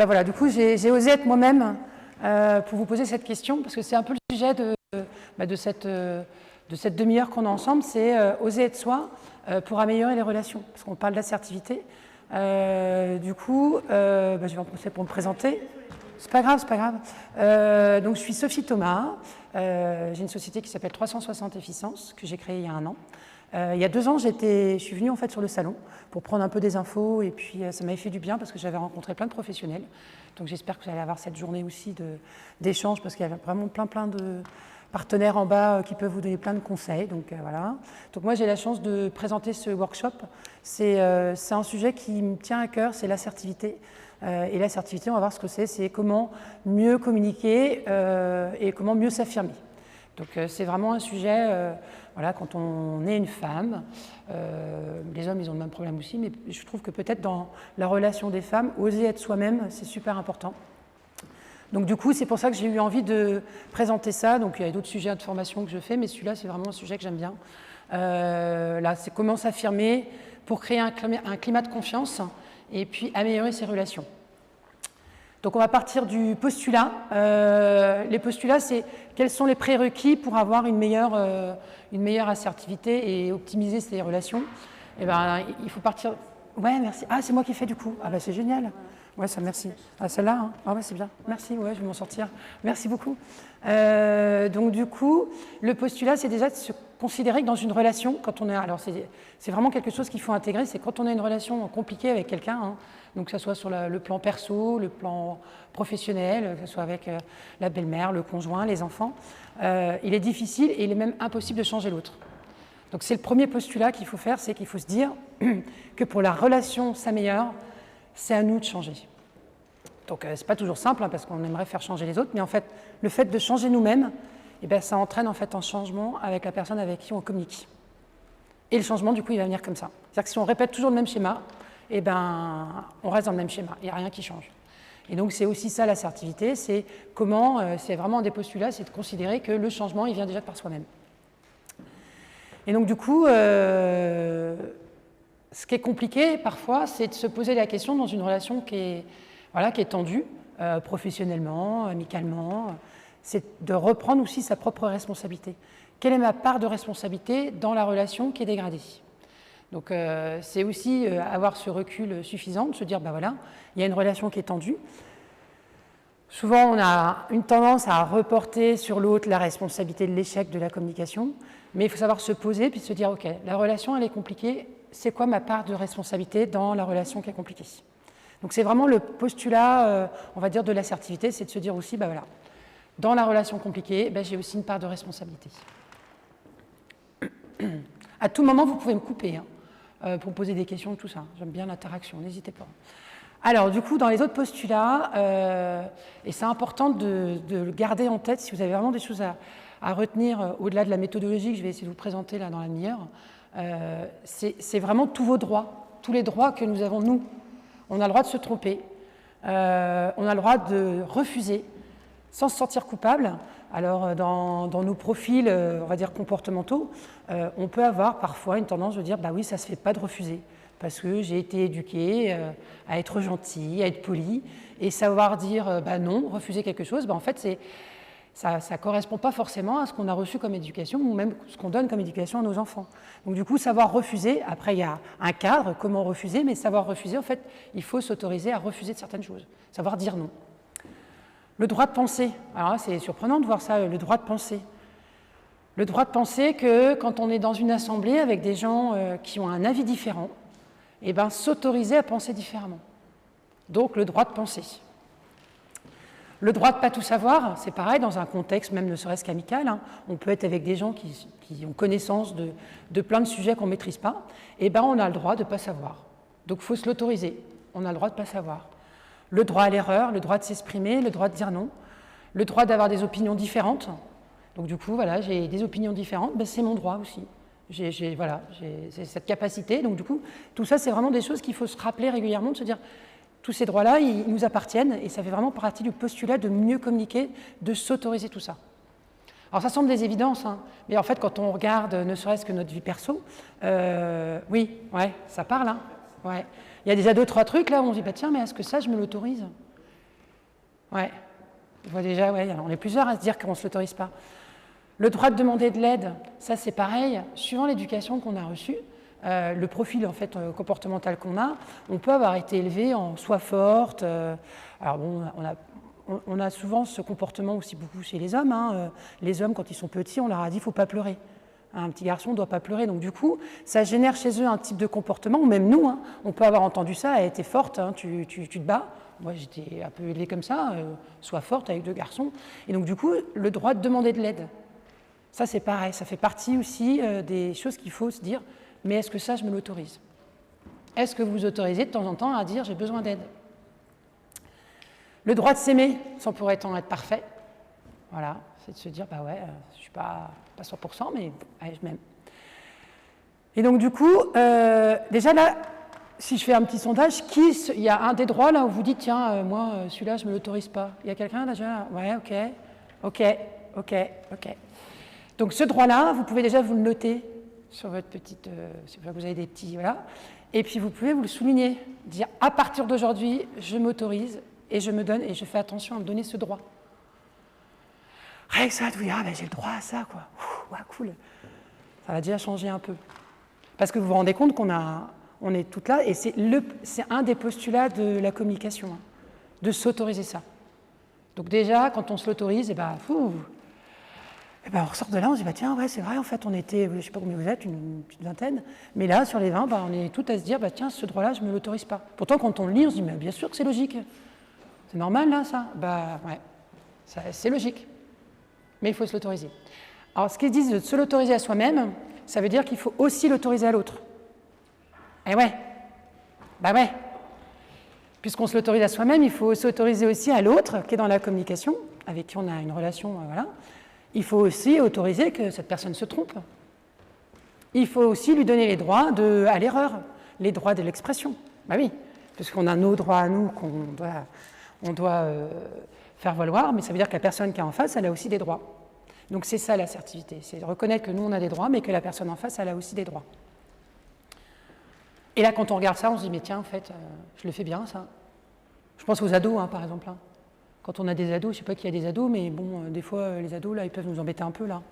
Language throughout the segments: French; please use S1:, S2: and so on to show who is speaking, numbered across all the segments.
S1: bah voilà, du coup, j'ai osé être moi-même pour vous poser cette question, parce que c'est un peu le sujet de cette demi-heure qu'on a ensemble, c'est oser être soi pour améliorer les relations, parce qu'on parle d'assertivité. Du coup, je vais en profiter pour me présenter. C'est pas grave, c'est pas grave. Donc, je suis Sophie Thomas. J'ai une société qui s'appelle 360 Efficience, que j'ai créée il y a 1 an. Il y a 2 ans, je suis venue en fait sur le salon pour prendre un peu des infos et puis ça m'avait fait du bien parce que j'avais rencontré plein de professionnels. Donc j'espère que vous allez avoir cette journée aussi d'échange parce qu'il y a vraiment plein de partenaires en bas qui peuvent vous donner plein de conseils. Donc voilà. Donc moi j'ai la chance de présenter ce workshop. C'est un sujet qui me tient à cœur, c'est l'assertivité. Et l'assertivité, on va voir ce que c'est comment mieux communiquer et comment mieux s'affirmer. Donc c'est vraiment un sujet, voilà, quand on est une femme, les hommes ils ont le même problème aussi, mais je trouve que peut-être dans la relation des femmes, oser être soi-même, c'est super important. Donc du coup, c'est pour ça que j'ai eu envie de présenter ça. Donc il y a d'autres sujets de formation que je fais, mais celui-là c'est vraiment un sujet que j'aime bien. Là, c'est comment s'affirmer pour créer un climat de confiance et puis améliorer ses relations. Donc on va partir du postulat. Les postulats, c'est quels sont les prérequis pour avoir une meilleure assertivité et optimiser ses relations. Eh ben, il faut partir... Ouais, merci. Ah, c'est moi qui fais du coup. Ah bah c'est génial. Ouais, ça, merci. Ah, celle-là, hein. Ah ouais, c'est bien. Merci, ouais, je vais m'en sortir. Merci beaucoup. Donc du coup, le postulat, c'est déjà de se considérer que dans une relation, quand on est... Alors c'est vraiment quelque chose qu'il faut intégrer, c'est quand on a une relation compliquée avec quelqu'un, hein, donc que ce soit sur le plan perso, le plan professionnel, que ce soit avec la belle-mère, le conjoint, les enfants, il est difficile et il est même impossible de changer l'autre. Donc c'est le premier postulat qu'il faut faire, c'est qu'il faut se dire que pour la relation s'améliore, c'est à nous de changer. Donc c'est pas toujours simple hein, parce qu'on aimerait faire changer les autres, mais en fait le fait de changer nous-mêmes, eh bien, ça entraîne en fait un changement avec la personne avec qui on communique. Et le changement du coup il va venir comme ça. C'est-à-dire que si on répète toujours le même schéma, eh ben, on reste dans le même schéma, il n'y a rien qui change. Et donc c'est aussi ça l'assertivité, c'est comment, c'est vraiment un des postulats, c'est de considérer que le changement il vient déjà par soi-même. Et donc du coup, ce qui est compliqué parfois, c'est de se poser la question dans une relation qui est tendue, professionnellement, amicalement, c'est de reprendre aussi sa propre responsabilité. Quelle est ma part de responsabilité dans la relation qui est dégradée ? Donc c'est aussi avoir ce recul suffisant, de se dire, ben voilà, il y a une relation qui est tendue. Souvent, on a une tendance à reporter sur l'autre la responsabilité de l'échec de la communication, mais il faut savoir se poser puis se dire, ok, la relation, elle est compliquée, c'est quoi ma part de responsabilité dans la relation qui est compliquée ? Donc c'est vraiment le postulat, on va dire, de l'assertivité, c'est de se dire aussi, ben voilà, dans la relation compliquée, ben, j'ai aussi une part de responsabilité. À tout moment, vous pouvez me couper pour poser des questions, tout ça. J'aime bien l'interaction, n'hésitez pas. Alors, du coup, dans les autres postulats, et c'est important de le garder en tête, si vous avez vraiment des choses à retenir au-delà de la méthodologie que je vais essayer de vous présenter là dans la demi-heure, c'est vraiment tous vos droits, tous les droits que nous avons, nous. On a le droit de se tromper, on a le droit de refuser sans se sentir coupable. Alors, dans nos profils, on va dire comportementaux, on peut avoir parfois une tendance de dire « bah oui, ça ne se fait pas de refuser ». Parce que j'ai été éduquée à être gentille, à être polie, et savoir dire bah non, refuser quelque chose, bah en fait ça ne correspond pas forcément à ce qu'on a reçu comme éducation ou même ce qu'on donne comme éducation à nos enfants. Donc du coup, savoir refuser, après il y a un cadre, comment refuser, mais savoir refuser, en fait, il faut s'autoriser à refuser de certaines choses, savoir dire non. Le droit de penser, alors là c'est surprenant de voir ça, le droit de penser. Le droit de penser que quand on est dans une assemblée avec des gens qui ont un avis différent, eh ben, s'autoriser à penser différemment. Donc, le droit de penser. Le droit de ne pas tout savoir, c'est pareil, dans un contexte même ne serait-ce qu'amical, hein, on peut être avec des gens qui ont connaissance de plein de sujets qu'on ne maîtrise pas, eh ben, on a le droit de ne pas savoir. Donc, il faut se l'autoriser. On a le droit de ne pas savoir. Le droit à l'erreur, le droit de s'exprimer, le droit de dire non, le droit d'avoir des opinions différentes. Donc, du coup, voilà, j'ai des opinions différentes, ben, c'est mon droit aussi. J'ai cette capacité, donc du coup, tout ça, c'est vraiment des choses qu'il faut se rappeler régulièrement, de se dire, tous ces droits-là, ils nous appartiennent, et ça fait vraiment partie du postulat de mieux communiquer, de s'autoriser tout ça. Alors ça semble des évidences, hein, mais en fait, quand on regarde, ne serait-ce que notre vie perso, oui, ouais, ça parle, hein, ouais. Il y a déjà 2-3 trucs là où on se dit, bah, tiens, mais est-ce que ça, je me l'autorise ? Ouais. Je vois déjà, ouais, on est plusieurs à se dire qu'on ne se l'autorise pas. Le droit de demander de l'aide, ça c'est pareil, suivant l'éducation qu'on a reçue, le profil en fait comportemental qu'on a, on peut avoir été élevé en sois forte. Alors bon, on a souvent ce comportement aussi beaucoup chez les hommes. Hein. Les hommes, quand ils sont petits, on leur a dit il ne faut pas pleurer. Un petit garçon ne doit pas pleurer. Donc du coup, ça génère chez eux un type de comportement, ou même nous, hein, on peut avoir entendu ça, elle était forte, hein, tu te bats. Moi, j'étais un peu élevée comme ça, sois forte avec 2 garçons. Et donc du coup, le droit de demander de l'aide. Ça, c'est pareil, ça fait partie aussi des choses qu'il faut se dire, mais est-ce que ça, je me l'autorise? Est-ce que vous vous autorisez de temps en temps à dire j'ai besoin d'aide? Le droit de s'aimer, sans pour autant être parfait, voilà, c'est de se dire, bah ouais, je ne suis pas 100%, mais allez, je m'aime. Et donc du coup, déjà là, si je fais un petit sondage, il y a un des droits là où vous dites, tiens, moi, celui-là, je ne me l'autorise pas. Il y a quelqu'un déjà? Ouais, ok. Donc ce droit-là, vous pouvez déjà vous le noter sur votre petite, si vous avez des petits, voilà, et puis vous pouvez vous le souligner, dire à partir d'aujourd'hui, je m'autorise et je me donne et je fais attention à me donner ce droit. Rien que ça, de vous dire ah ben j'ai le droit à ça quoi, ouais, cool, ça va déjà changer un peu, parce que vous vous rendez compte on est toutes là et c'est un des postulats de la communication, hein, de s'autoriser ça. Donc déjà, quand on se l'autorise, et ben on ressort de là, on se dit, bah, tiens, ouais, c'est vrai, en fait, on était, je ne sais pas combien vous êtes, une petite vingtaine, mais là, sur les 20, on est tout à se dire, bah, tiens, ce droit-là, je ne me l'autorise pas. Pourtant, quand on le lit, on se dit, mais bien sûr que c'est logique. C'est normal, là, ça? Bah, ouais, c'est logique. Mais il faut se l'autoriser. Alors, ce qu'ils disent de se l'autoriser à soi-même, ça veut dire qu'il faut aussi l'autoriser à l'autre. Eh ouais, bah ouais. Puisqu'on se l'autorise à soi-même, il faut s'autoriser aussi à l'autre, qui est dans la communication, avec qui on a une relation, voilà. Il faut aussi autoriser que cette personne se trompe. Il faut aussi lui donner les droits à l'erreur, les droits de l'expression. Ben oui, puisqu'on a nos droits à nous qu'on doit faire valoir, mais ça veut dire que la personne qui est en face, elle a aussi des droits. Donc c'est ça l'assertivité, c'est de reconnaître que nous, on a des droits, mais que la personne en face, elle a aussi des droits. Et là, quand on regarde ça, on se dit, mais tiens, en fait, je le fais bien, ça. Je pense aux ados, hein, par exemple. Hein. Quand on a des ados, je ne sais pas qui a des ados, mais bon, des fois, les ados, là, ils peuvent nous embêter un peu, là.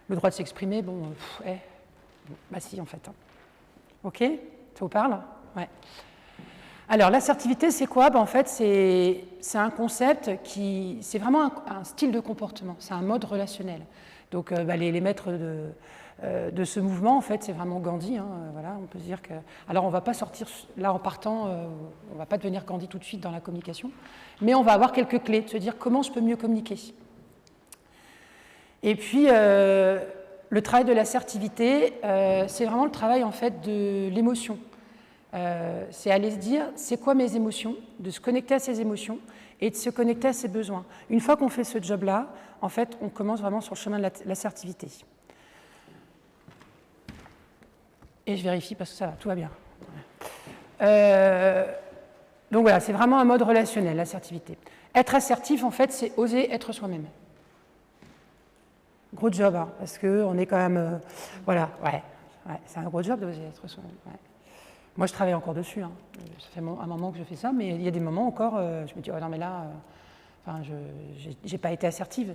S1: Le droit de s'exprimer, bon, bah si, en fait. Hein. OK? Ça vous parle? Ouais. Alors, l'assertivité, c'est quoi? En fait, c'est un concept c'est vraiment un style de comportement, c'est un mode relationnel. Donc, les maîtres de ce mouvement, en fait, c'est vraiment Gandhi. Hein, voilà, on peut se dire que... Alors, on ne va pas sortir, là, en partant, on ne va pas devenir Gandhi tout de suite dans la communication, mais on va avoir quelques clés, de se dire comment je peux mieux communiquer. Et puis, le travail de l'assertivité, c'est vraiment le travail, en fait, de l'émotion. C'est aller se dire, c'est quoi mes émotions, de se connecter à ses émotions et de se connecter à ses besoins. Une fois qu'on fait ce job-là, en fait, on commence vraiment sur le chemin de l'assertivité. Et je vérifie parce que ça va, tout va bien. Donc voilà, c'est vraiment un mode relationnel, l'assertivité. Être assertif, en fait, c'est oser être soi-même. Gros job, hein, parce qu'on est quand même... voilà, ouais, c'est un gros job d'oser être soi-même. Ouais. Moi, je travaille encore dessus. Hein. Ça fait un moment que je fais ça, mais il y a des moments encore, je me dis, oh non, mais là, je n'ai pas été assertive.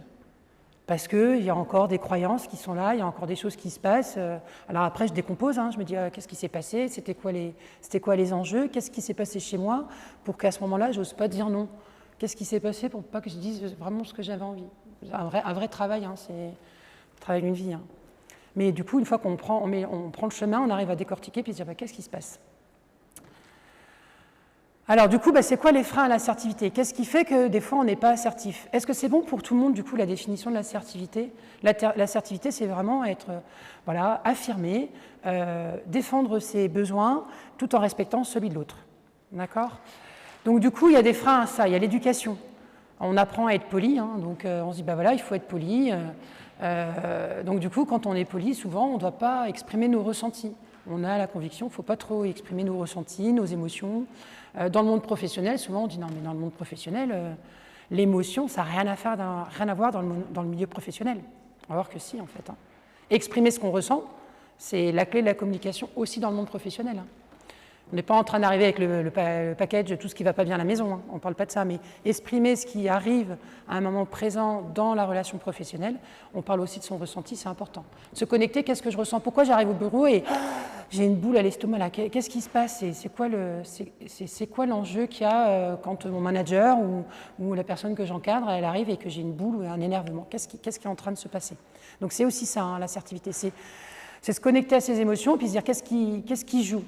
S1: Parce qu'il y a encore des croyances qui sont là, il y a encore des choses qui se passent. Alors après, je décompose, hein, je me dis, qu'est-ce qui s'est passé? C'était quoi les enjeux? Qu'est-ce qui s'est passé chez moi pour qu'à ce moment-là, je n'ose pas dire non? Qu'est-ce qui s'est passé pour pas que je dise vraiment ce que j'avais envie? Un vrai travail, hein, c'est le travail d'une vie. Hein. Mais du coup, une fois qu'on prend le chemin, on arrive à décortiquer puis se dire, qu'est-ce qui se passe? Alors du coup, c'est quoi les freins à l'assertivité? Qu'est-ce qui fait que des fois on n'est pas assertif? Est-ce que c'est bon pour tout le monde, du coup, la définition de l'assertivité? L'assertivité, c'est vraiment être affirmé, défendre ses besoins tout en respectant celui de l'autre. D'accord? Donc du coup, il y a des freins à ça, il y a l'éducation. On apprend à être poli, hein, donc on se dit, il faut être poli. Donc du coup, quand on est poli, souvent, on ne doit pas exprimer nos ressentis. On a la conviction qu'il ne faut pas trop exprimer nos ressentis, nos émotions. Dans le monde professionnel, souvent on dit non, mais dans le monde professionnel, l'émotion, ça n'a rien à voir dans le milieu professionnel. On va voir que si, en fait. Hein. Exprimer ce qu'on ressent, c'est la clé de la communication aussi dans le monde professionnel. Hein. On n'est pas en train d'arriver avec le package de tout ce qui ne va pas bien à la maison, hein. On ne parle pas de ça, mais exprimer ce qui arrive à un moment présent dans la relation professionnelle, on parle aussi de son ressenti, c'est important. Se connecter, qu'est-ce que je ressens? Pourquoi j'arrive au bureau et j'ai une boule à l'estomac là? Qu'est-ce qui se passe? C'est quoi l'enjeu qu'il y a quand mon manager ou la personne que j'encadre, elle arrive et que j'ai une boule ou un énervement? Qu'est-ce qui est en train de se passer? Donc c'est aussi ça, hein, l'assertivité, c'est se connecter à ses émotions, puis se dire qu'est-ce qui joue.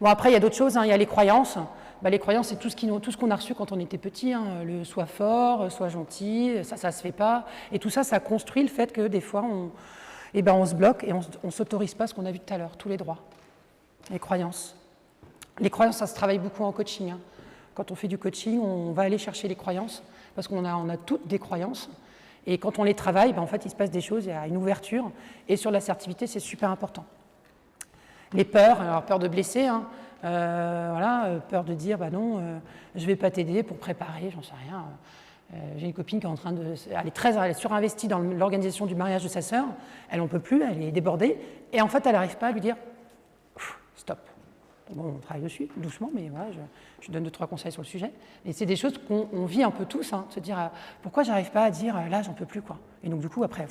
S1: Bon, après, il y a d'autres choses, hein. Il y a les croyances. Les croyances, c'est tout ce qu'on a reçu quand on était petit, hein. Le sois fort, sois gentil, ça se fait pas. Et tout ça, ça construit le fait que des fois, on se bloque et on ne s'autorise pas ce qu'on a vu tout à l'heure, tous les droits. Les croyances. Les croyances, ça se travaille beaucoup en coaching, hein. Quand on fait du coaching, on va aller chercher les croyances, parce qu'on a toutes des croyances. Et quand on les travaille, en fait, il se passe des choses, il y a une ouverture. Et sur l'assertivité, c'est super important. Les peurs, alors peur de blesser, hein, peur de dire, non, je ne vais pas t'aider pour préparer, j'en sais rien. J'ai une copine qui est en train de... Elle est surinvestie dans l'organisation du mariage de sa sœur, elle n'en peut plus, elle est débordée, et en fait, elle n'arrive pas à lui dire, stop. Bon, on travaille dessus, doucement, mais voilà, je donne 2-3 conseils sur le sujet. Et c'est des choses qu'on vit un peu tous, hein, se dire, pourquoi j'arrive pas à dire, là, j'en peux plus, quoi. Et donc, du coup, après,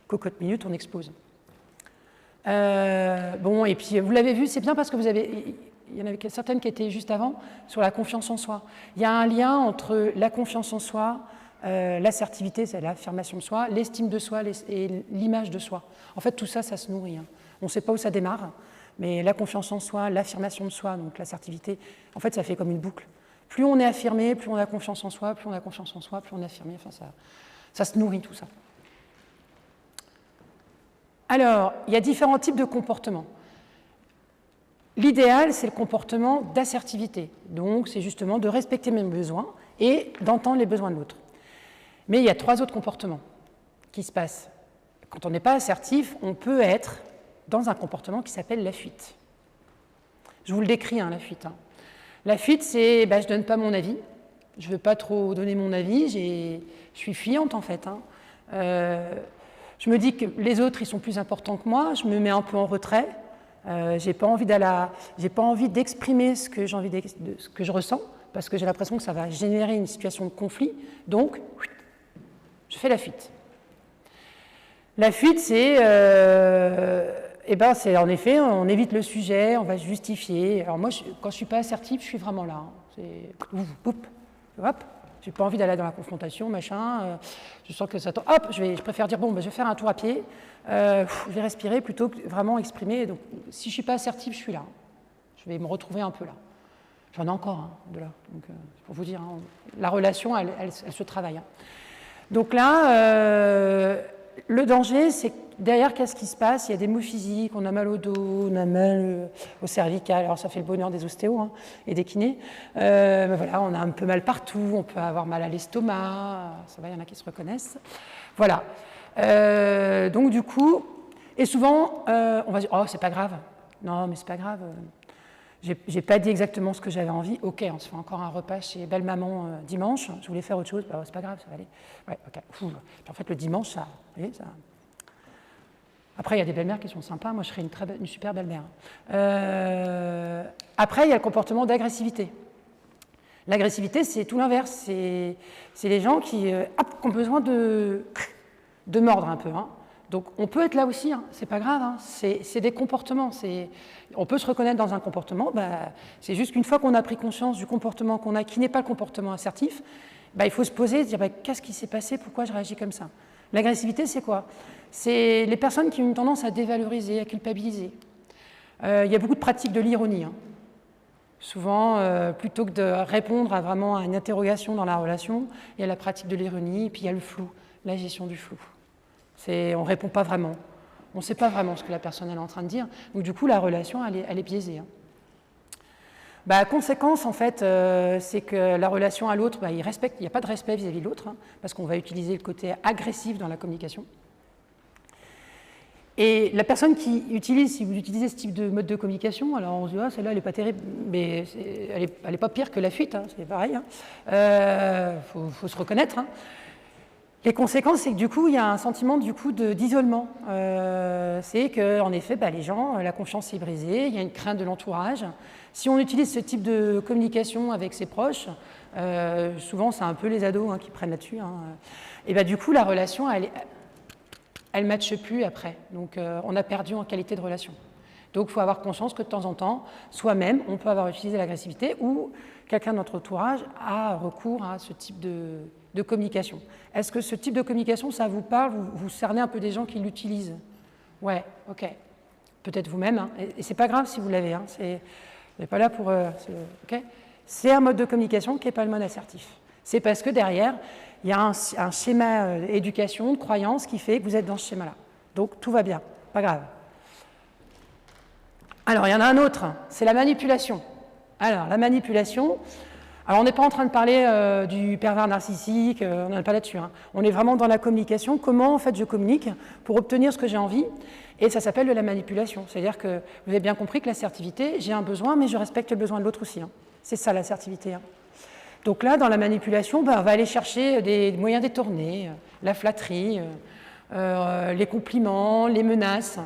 S1: cocotte minute, on explose. Et puis, vous l'avez vu, c'est bien parce que il y en avait certaines qui étaient juste avant, sur la confiance en soi. Il y a un lien entre la confiance en soi, l'assertivité, c'est l'affirmation de soi, l'estime de soi et l'image de soi. En fait, tout ça, ça se nourrit, hein. On ne sait pas où ça démarre. Mais la confiance en soi, l'affirmation de soi, donc l'assertivité, en fait, ça fait comme une boucle. Plus on est affirmé, plus on a confiance en soi, plus on a confiance en soi, plus on est affirmé, enfin, ça se nourrit tout ça. Alors, il y a différents types de comportements. L'idéal, c'est le comportement d'assertivité. Donc, c'est justement de respecter mes besoins et d'entendre les besoins de l'autre. Mais il y a 3 autres comportements qui se passent. Quand on n'est pas assertif, on peut être dans un comportement qui s'appelle la fuite. Je vous le décris, hein, la fuite. Hein. La fuite, c'est je ne donne pas mon avis, je ne veux pas trop donner mon avis, je suis fuyante en fait. Hein. Je me dis que les autres, ils sont plus importants que moi, je me mets un peu en retrait, j'ai pas envie d'exprimer ce que je ressens, parce que j'ai l'impression que ça va générer une situation de conflit, donc je fais la fuite. La fuite, c'est en effet, on évite le sujet, on va se justifier. Alors moi, quand je ne suis pas assertive, je suis vraiment là. Hein. C'est hop, j'ai pas envie d'aller dans la confrontation, machin. Je sens que ça tombe. Hop, je préfère dire, je vais faire un tour à pied, je vais respirer plutôt que vraiment exprimer. Donc, si je ne suis pas assertive, je suis là. Je vais me retrouver un peu là. J'en ai encore, hein, de là. Donc, pour vous dire, hein, la relation, elle se travaille. Hein. Donc là, le danger, c'est que derrière, qu'est-ce qui se passe? Il y a des maux physiques, on a mal au dos, on a mal au cervical, alors ça fait le bonheur des ostéos, hein, et des kinés. Voilà, on a un peu mal partout, on peut avoir mal à l'estomac, ça va, il y en a qui se reconnaissent. Voilà. Donc du coup, et souvent, on va dire, oh, c'est pas grave. Non, mais c'est pas grave. J'ai pas dit exactement ce que j'avais envie. Ok, on se fait encore un repas chez Belle Maman dimanche. Je voulais faire autre chose. C'est pas grave, ça va aller. Ouais, ok. Puis en fait, le dimanche, ça. Vous voyez, ça. Après, il y a des belles-mères qui sont sympas. Moi, je serais une super belle-mère. Après, il y a le comportement d'agressivité. L'agressivité, c'est tout l'inverse. C'est les gens qui ont besoin de mordre un peu. Hein. Donc, on peut être là aussi, hein. C'est pas grave, hein. C'est des comportements. On peut se reconnaître dans un comportement. C'est juste qu'une fois qu'on a pris conscience du comportement qu'on a, qui n'est pas le comportement assertif, il faut se poser et se dire qu'est-ce qui s'est passé, pourquoi je réagis comme ça. L'agressivité, c'est quoi? C'est les personnes qui ont une tendance à dévaloriser, à culpabiliser. Il y a beaucoup de pratiques de l'ironie. Hein. Souvent, plutôt que de répondre à vraiment à une interrogation dans la relation, il y a la pratique de l'ironie, et puis il y a le flou, la gestion du flou. On ne répond pas vraiment. On ne sait pas vraiment ce que la personne est en train de dire. Donc du coup, la relation, elle est biaisée. Hein. Conséquence, en fait, c'est que la relation à l'autre, il n'y a pas de respect vis-à-vis de l'autre, hein, parce qu'on va utiliser le côté agressif dans la communication. Et la personne qui utilise, si vous utilisez ce type de mode de communication, alors on se dit, celle-là, elle n'est pas terrible, mais elle n'est pas pire que la fuite, hein, c'est pareil. Faut se reconnaître. Hein. Les conséquences, c'est que du coup, il y a un sentiment d'isolement. C'est qu'en effet, les gens, la confiance est brisée, il y a une crainte de l'entourage. Si on utilise ce type de communication avec ses proches, souvent c'est un peu les ados qui prennent là-dessus, et du coup, la relation, elle ne matche plus après. Donc, on a perdu en qualité de relation. Donc, il faut avoir conscience que de temps en temps, soi-même, on peut avoir utilisé l'agressivité ou quelqu'un de notre entourage a recours à ce type de communication. Est-ce que ce type de communication, ça vous parle? Vous cernez un peu des gens qui l'utilisent? Ouais, ok. Peut-être vous-même, et c'est pas grave si vous l'avez. Vous n'êtes pas là pour... ok. C'est un mode de communication qui n'est pas le mode assertif. C'est parce que derrière, il y a un schéma d'éducation, de croyance qui fait que vous êtes dans ce schéma-là. Donc, tout va bien, pas grave. Alors, il y en a un autre, c'est la manipulation. Alors, la manipulation, alors on n'est pas en train de parler du pervers narcissique, on n'en est pas là-dessus. On est vraiment dans la communication. Comment, en fait, je communique pour obtenir ce que j'ai envie? Et ça s'appelle de la manipulation. C'est-à-dire que vous avez bien compris que l'assertivité, j'ai un besoin, mais je respecte le besoin de l'autre aussi. C'est ça, l'assertivité. Donc là, dans la manipulation, on va aller chercher des moyens détournés, la flatterie, les compliments, les menaces.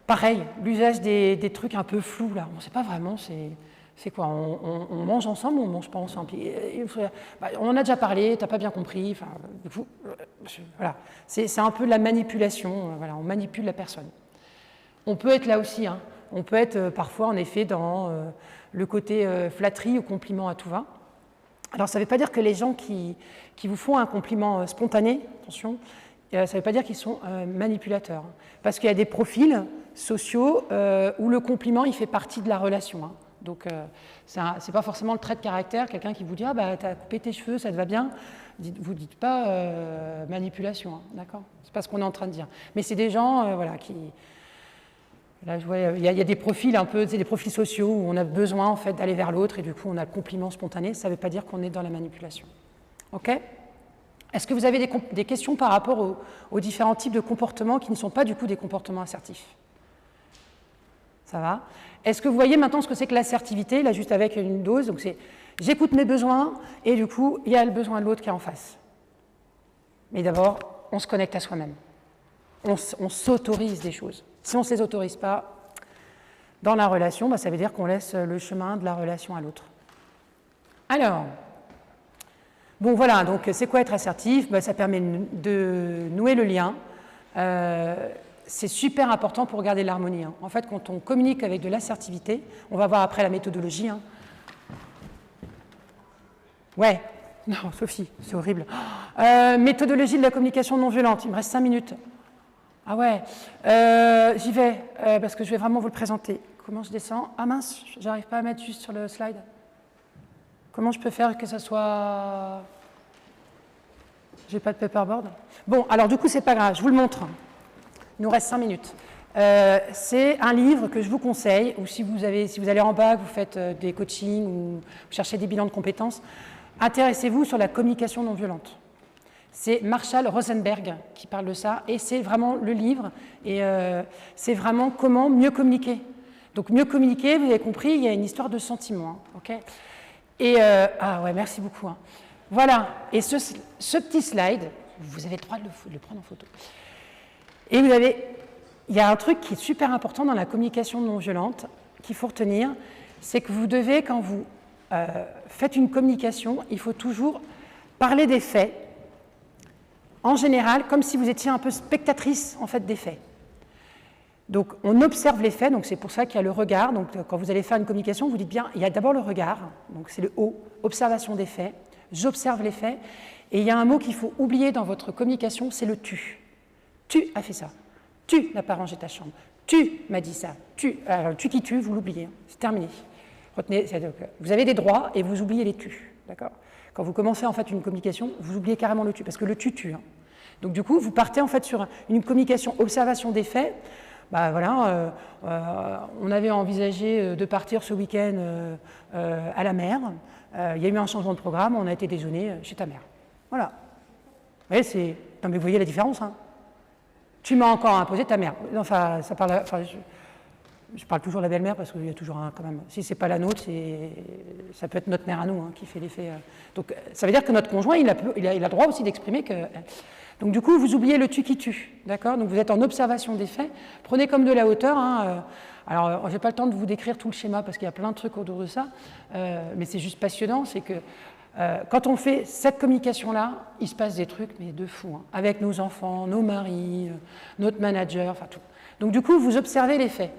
S1: Pareil, l'usage des trucs un peu flous, là. On ne sait pas vraiment, c'est quoi, on mange ensemble ou on ne mange pas ensemble? On en a déjà parlé, tu n'as pas bien compris. Voilà. C'est un peu de la manipulation, voilà, on manipule la personne. On peut être là aussi, on peut être parfois en effet dans le côté flatterie ou compliment à tout va. Alors ça ne veut pas dire que les gens qui vous font un compliment spontané, attention, ça ne veut pas dire qu'ils sont manipulateurs. Parce qu'il y a des profils sociaux où le compliment il fait partie de la relation. Donc ce n'est pas forcément le trait de caractère, quelqu'un qui vous dit « Ah tu as coupé tes cheveux, ça te va bien », vous ne dites pas manipulation, d'accord? C'est pas ce qu'on est en train de dire. Mais c'est des gens voilà, qui... Là, je vois, il y a des profils un peu, des profils sociaux où on a besoin en fait d'aller vers l'autre et du coup on a le compliment spontané. Ça ne veut pas dire qu'on est dans la manipulation. Ok? Est-ce que vous avez des questions par rapport aux différents types de comportements qui ne sont pas du coup des comportements assertifs? Ça va? Est-ce que vous voyez maintenant ce que c'est que l'assertivité, là juste avec une dose? Donc c'est j'écoute mes besoins et du coup il y a le besoin de l'autre qui est en face. Mais d'abord, on se connecte à soi-même. On s'autorise des choses. Si on ne se les autorise pas dans la relation, ça veut dire qu'on laisse le chemin de la relation à l'autre. Alors, bon voilà, donc c'est quoi être assertif? Ça permet de nouer le lien. C'est super important pour garder l'harmonie. En fait, quand on communique avec de l'assertivité, on va voir après la méthodologie. Ouais, non, Sophie, c'est horrible. Méthodologie de la communication non violente, il me reste 5 minutes. Ah ouais, j'y vais, parce que je vais vraiment vous le présenter. Comment je descends? Ah mince, j'arrive pas à mettre juste sur le slide. Comment je peux faire que ça soit... J'ai pas de paperboard. Bon, alors du coup, c'est pas grave, je vous le montre. Il nous reste 5 minutes. C'est un livre que je vous conseille, ou si vous allez en bac, vous faites des coachings, ou vous cherchez des bilans de compétences, intéressez-vous sur la communication non violente. C'est Marshall Rosenberg qui parle de ça, et c'est vraiment le livre, et c'est vraiment comment mieux communiquer. Donc mieux communiquer, vous avez compris, il y a une histoire de sentiments. Ok? Et, ah ouais, merci beaucoup. Voilà, et ce petit slide, vous avez le droit de le prendre en photo. Et il y a un truc qui est super important dans la communication non violente, qu'il faut retenir, c'est que vous devez, quand vous faites une communication, il faut toujours parler des faits, en général, comme si vous étiez un peu spectatrice en fait, des faits. Donc, on observe les faits, donc c'est pour ça qu'il y a le regard. Donc, quand vous allez faire une communication, vous dites bien, il y a d'abord le regard, donc c'est le O, observation des faits. J'observe les faits, et il y a un mot qu'il faut oublier dans votre communication, c'est le tu. Tu as fait ça. Tu n'as pas rangé ta chambre. Tu m'as dit ça. Alors, tu qui tue, vous l'oubliez. C'est terminé. Retenez, vous avez des droits et vous oubliez les tu. D'accord ? Quand vous commencez en fait une communication, vous oubliez carrément le tu, parce que le tu tue. Donc du coup, vous partez en fait sur une communication observation des faits. Voilà, on avait envisagé de partir ce week-end à la mer. Il y a eu un changement de programme, on a été déjeuner chez ta mère. Voilà. Vous voyez, non mais vous voyez la différence, Tu m'as encore imposé ta mère. Enfin, ça parle. je parle toujours de la belle-mère parce qu'il y a toujours un, quand même, si c'est pas la nôtre, ça peut être notre mère à nous qui fait l'effet. Donc ça veut dire que notre conjoint, il a droit aussi d'exprimer que... Donc du coup, vous oubliez le tu qui tue, d'accord? Donc vous êtes en observation des faits, prenez comme de la hauteur. Alors, je n'ai pas le temps de vous décrire tout le schéma parce qu'il y a plein de trucs autour de ça, mais c'est juste passionnant, c'est que quand on fait cette communication-là, il se passe des trucs, mais de fou, hein, avec nos enfants, nos maris, notre manager, enfin tout. Donc du coup, vous observez les faits.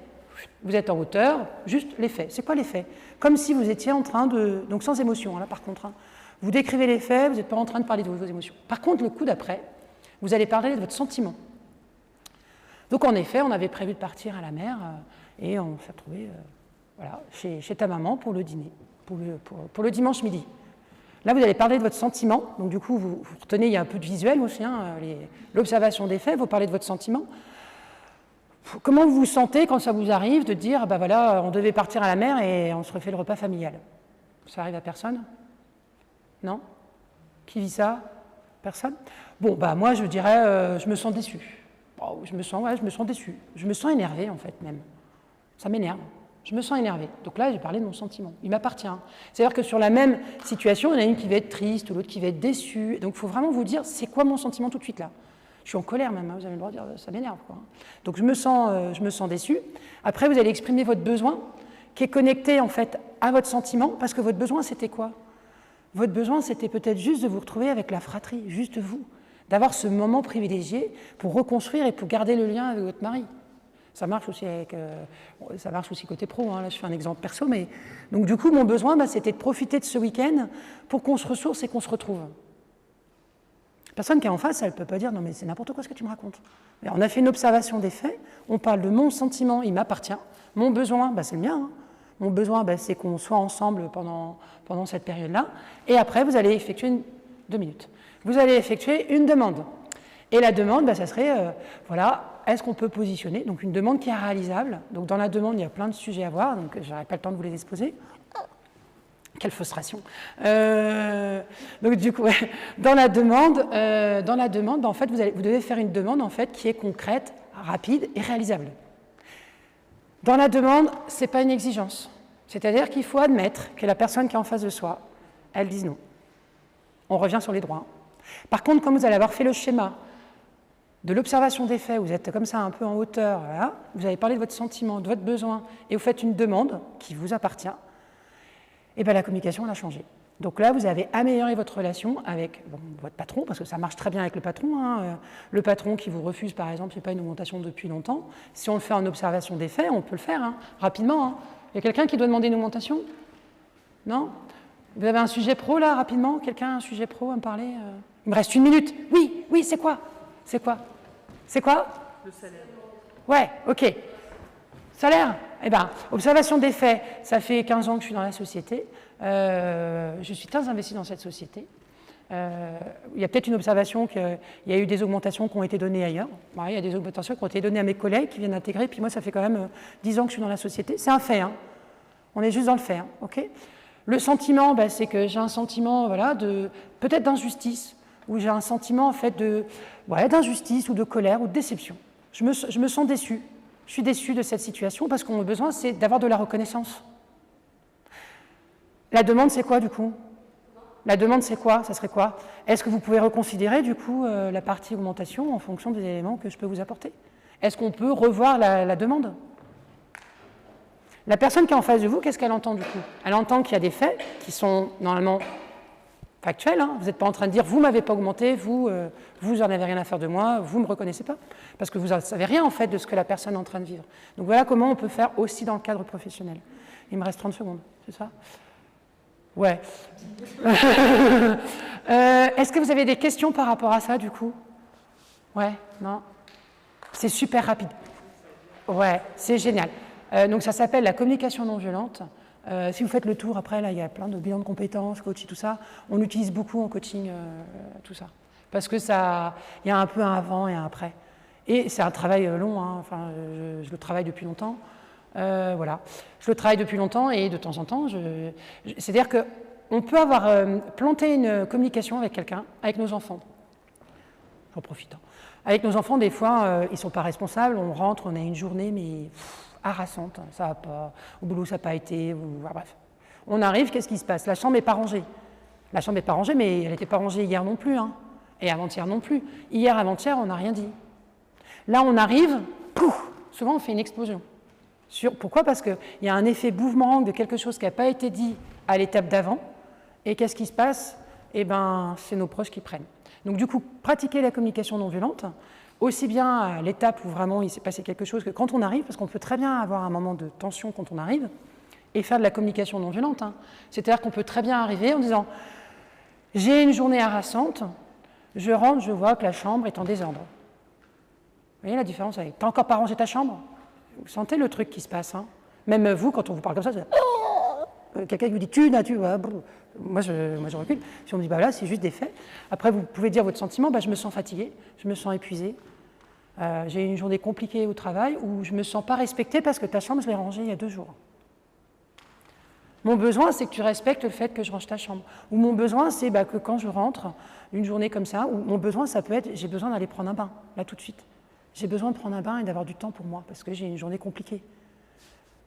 S1: Vous êtes en hauteur, juste les faits. C'est quoi les faits? Comme si vous étiez en train de... Donc sans émotion, là par contre. Hein. Vous décrivez les faits, vous n'êtes pas en train de parler de vos émotions. Par contre, le coup d'après, vous allez parler de votre sentiment. Donc en effet, on avait prévu de partir à la mer et on s'est retrouvé voilà, chez ta maman pour le dîner, pour le dimanche midi. Là, vous allez parler de votre sentiment. Donc du coup, vous retenez, il y a un peu de visuel aussi, hein, l'observation des faits, vous parlez de votre sentiment. Comment vous vous sentez quand ça vous arrive de dire, ben voilà, on devait partir à la mer et on se refait le repas familial? Ça arrive à personne? Non? Qui vit ça? Personne? Bon, bah moi je dirais, je me sens déçu. Oh, je me sens déçu. Je me sens énervé en fait même. Ça m'énerve. Je me sens énervé. Donc là, j'ai parlé de mon sentiment. Il m'appartient. C'est-à-dire que sur la même situation, il y en a une qui va être triste ou l'autre qui va être déçue. Donc il faut vraiment vous dire, c'est quoi mon sentiment tout de suite là? Je suis en colère même, hein, vous avez le droit de dire, ça m'énerve. Donc je me sens déçu. Après, vous allez exprimer votre besoin, qui est connecté en fait à votre sentiment, parce que votre besoin, c'était quoi? Votre besoin, c'était peut-être juste de vous retrouver avec la fratrie, juste vous, d'avoir ce moment privilégié pour reconstruire et pour garder le lien avec votre mari. Ça marche aussi ça marche aussi côté pro, hein, là je fais un exemple perso, mais donc du coup, mon besoin, c'était de profiter de ce week-end pour qu'on se ressource et qu'on se retrouve. La personne qui est en face, elle ne peut pas dire « non mais c'est n'importe quoi ce que tu me racontes ». On a fait une observation des faits, on parle de mon sentiment, il m'appartient, mon besoin, c'est le mien, hein. Mon besoin, c'est qu'on soit ensemble pendant cette période-là, et après vous allez effectuer 2 minutes. Vous allez effectuer une demande, et la demande, ça serait, voilà, est-ce qu'on peut positionner, donc une demande qui est réalisable, donc dans la demande il y a plein de sujets à voir, donc je n'aurai pas le temps de vous les exposer. Quelle frustration. Donc du coup, ouais, dans la demande, en fait, vous devez faire une demande en fait qui est concrète, rapide et réalisable. Dans la demande, ce n'est pas une exigence. C'est-à-dire qu'il faut admettre que la personne qui est en face de soi, elle dise non. On revient sur les droits. Par contre, comme vous allez avoir fait le schéma de l'observation des faits, vous êtes comme ça un peu en hauteur, voilà, vous avez parlé de votre sentiment, de votre besoin, et vous faites une demande qui vous appartient, et bien la communication, elle a changé. Donc là, vous avez amélioré votre relation avec votre patron, parce que ça marche très bien avec le patron. Hein. Le patron qui vous refuse, par exemple, je ne sais pas, une augmentation depuis longtemps, si on le fait en observation des faits, on peut le faire hein, rapidement. Hein. Il y a quelqu'un qui doit demander une augmentation? Non? Vous avez un sujet pro, là, rapidement? Quelqu'un a un sujet pro à me parler? Il me reste 1 minute. Oui, c'est quoi? C'est quoi? C'est quoi?
S2: Le salaire.
S1: Ouais, ok. Salaire? Eh bien, observation des faits, ça fait 15 ans que je suis dans la société. Je suis très investie dans cette société. Il y a peut-être une observation qu'il y a eu des augmentations qui ont été données ailleurs. Ouais, il y a des augmentations qui ont été données à mes collègues qui viennent d'intégrer, puis moi, ça fait quand même 10 ans que je suis dans la société. C'est un fait, hein. On est juste dans le fait, hein, ok? Le sentiment, c'est que j'ai un sentiment voilà, peut-être d'injustice, ou j'ai un sentiment en fait d'injustice ou de colère ou de déception. Je me sens déçu. Je suis déçu de cette situation parce que mon besoin, c'est d'avoir de la reconnaissance. La demande, c'est quoi, du coup? La demande, c'est quoi? Ça serait quoi? Est-ce que vous pouvez reconsidérer, du coup, la partie augmentation en fonction des éléments que je peux vous apporter? Est-ce qu'on peut revoir la demande? La personne qui est en face de vous, qu'est-ce qu'elle entend, du coup? Elle entend qu'il y a des faits qui sont, normalement, factuel, hein. Vous n'êtes pas en train de dire « vous ne m'avez pas augmenté, vous n'en avez rien à faire de moi, vous ne me reconnaissez pas », parce que vous ne savez rien en fait de ce que la personne est en train de vivre. Donc voilà comment on peut faire aussi dans le cadre professionnel. Il me reste 30 secondes, c'est ça? Ouais. Est-ce que vous avez des questions par rapport à ça du coup? Ouais, non? C'est super rapide. Ouais, c'est génial. Donc ça s'appelle la communication non violente. Si vous faites le tour, après, là, il y a plein de bilans de compétences, coaching, tout ça. On l'utilise beaucoup en coaching, tout ça. Parce que il y a un peu un avant et un après. Et c'est un travail long, hein. Enfin, je le travaille depuis longtemps. Voilà. Je le travaille depuis longtemps et de temps en temps, c'est-à-dire qu'on peut avoir planté une communication avec quelqu'un, avec nos enfants. J'en profite. Hein. Avec nos enfants, des fois, ils ne sont pas responsables. On rentre, on a une journée, mais harassante, ça va pas, au boulot ça n'a pas été, bref. On arrive, qu'est-ce qui se passe? La chambre n'est pas rangée. La chambre n'est pas rangée, mais elle n'était pas rangée hier non plus, hein, et avant-hier non plus. Hier, avant-hier, on n'a rien dit. Là, on arrive, pouf, souvent on fait une explosion. Pourquoi? Parce qu'il y a un effet boomerang de quelque chose qui n'a pas été dit à l'étape d'avant, et qu'est-ce qui se passe? Eh bien, c'est nos proches qui prennent. Donc du coup, pratiquer la communication non violente, aussi bien à l'étape où vraiment il s'est passé quelque chose que quand on arrive, parce qu'on peut très bien avoir un moment de tension quand on arrive, et faire de la communication non violente. Hein. C'est-à-dire qu'on peut très bien arriver en disant « j'ai une journée harassante, je rentre, je vois que la chambre est en désordre ». Vous voyez la différence avec « t'as encore pas rangé ta chambre ?» Vous sentez le truc qui se passe. Hein. Même vous, quand on vous parle comme ça, quelqu'un qui vous dit « tu n'as tu ». Moi, je recule. Si on me dit bah, « là, c'est juste des faits », après, vous pouvez dire votre sentiment bah, « je me sens fatigué, je me sens épuisé, j'ai eu une journée compliquée au travail ou je ne me sens pas respecté parce que ta chambre, je l'ai rangée il y a 2 jours ». Mon besoin, c'est que tu respectes le fait que je range ta chambre. Ou mon besoin, c'est bah, que quand je rentre, une journée comme ça, ou mon besoin, ça peut être, j'ai besoin d'aller prendre un bain, là tout de suite. J'ai besoin de prendre un bain et d'avoir du temps pour moi, parce que j'ai une journée compliquée.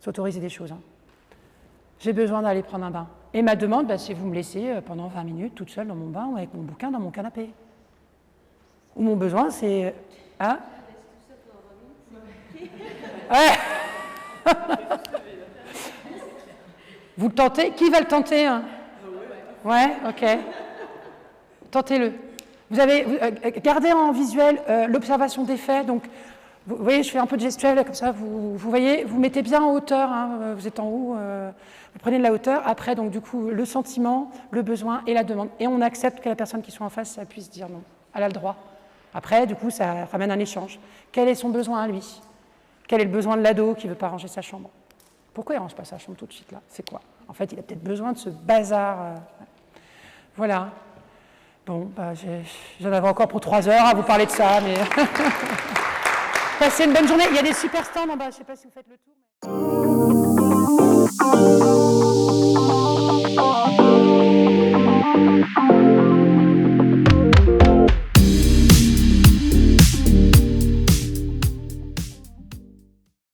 S1: S'autoriser des choses. Hein. J'ai besoin d'aller prendre un bain. Et ma demande, bah, c'est vous me laissez pendant 20 minutes, toute seule dans mon bain, ou avec mon bouquin dans mon canapé. Ou mon besoin, c'est... Hein? Ouais. Vous le tentez? Qui va le tenter hein? Ouais, ok. Tentez-le. Vous avez gardez en visuel l'observation des faits. Donc, vous voyez, je fais un peu de gestuelle comme ça. Vous voyez, vous mettez bien en hauteur. Hein, vous êtes en haut. Vous prenez de la hauteur. Après, donc du coup, le sentiment, le besoin et la demande. Et on accepte que la personne qui soit en face, ça puisse dire non. Elle a le droit. Après, du coup, ça ramène un échange. Quel est son besoin à lui? Quel est le besoin de l'ado qui ne veut pas ranger sa chambre? Pourquoi il ne range pas sa chambre tout de suite là? C'est quoi? En fait, il a peut-être besoin de ce bazar. Voilà. Bon, bah, j'en avais encore pour 3 heures à vous parler de ça, mais... Passez une bonne journée. Il y a des super stands en bas. Je ne sais pas si vous faites le tour. Mais...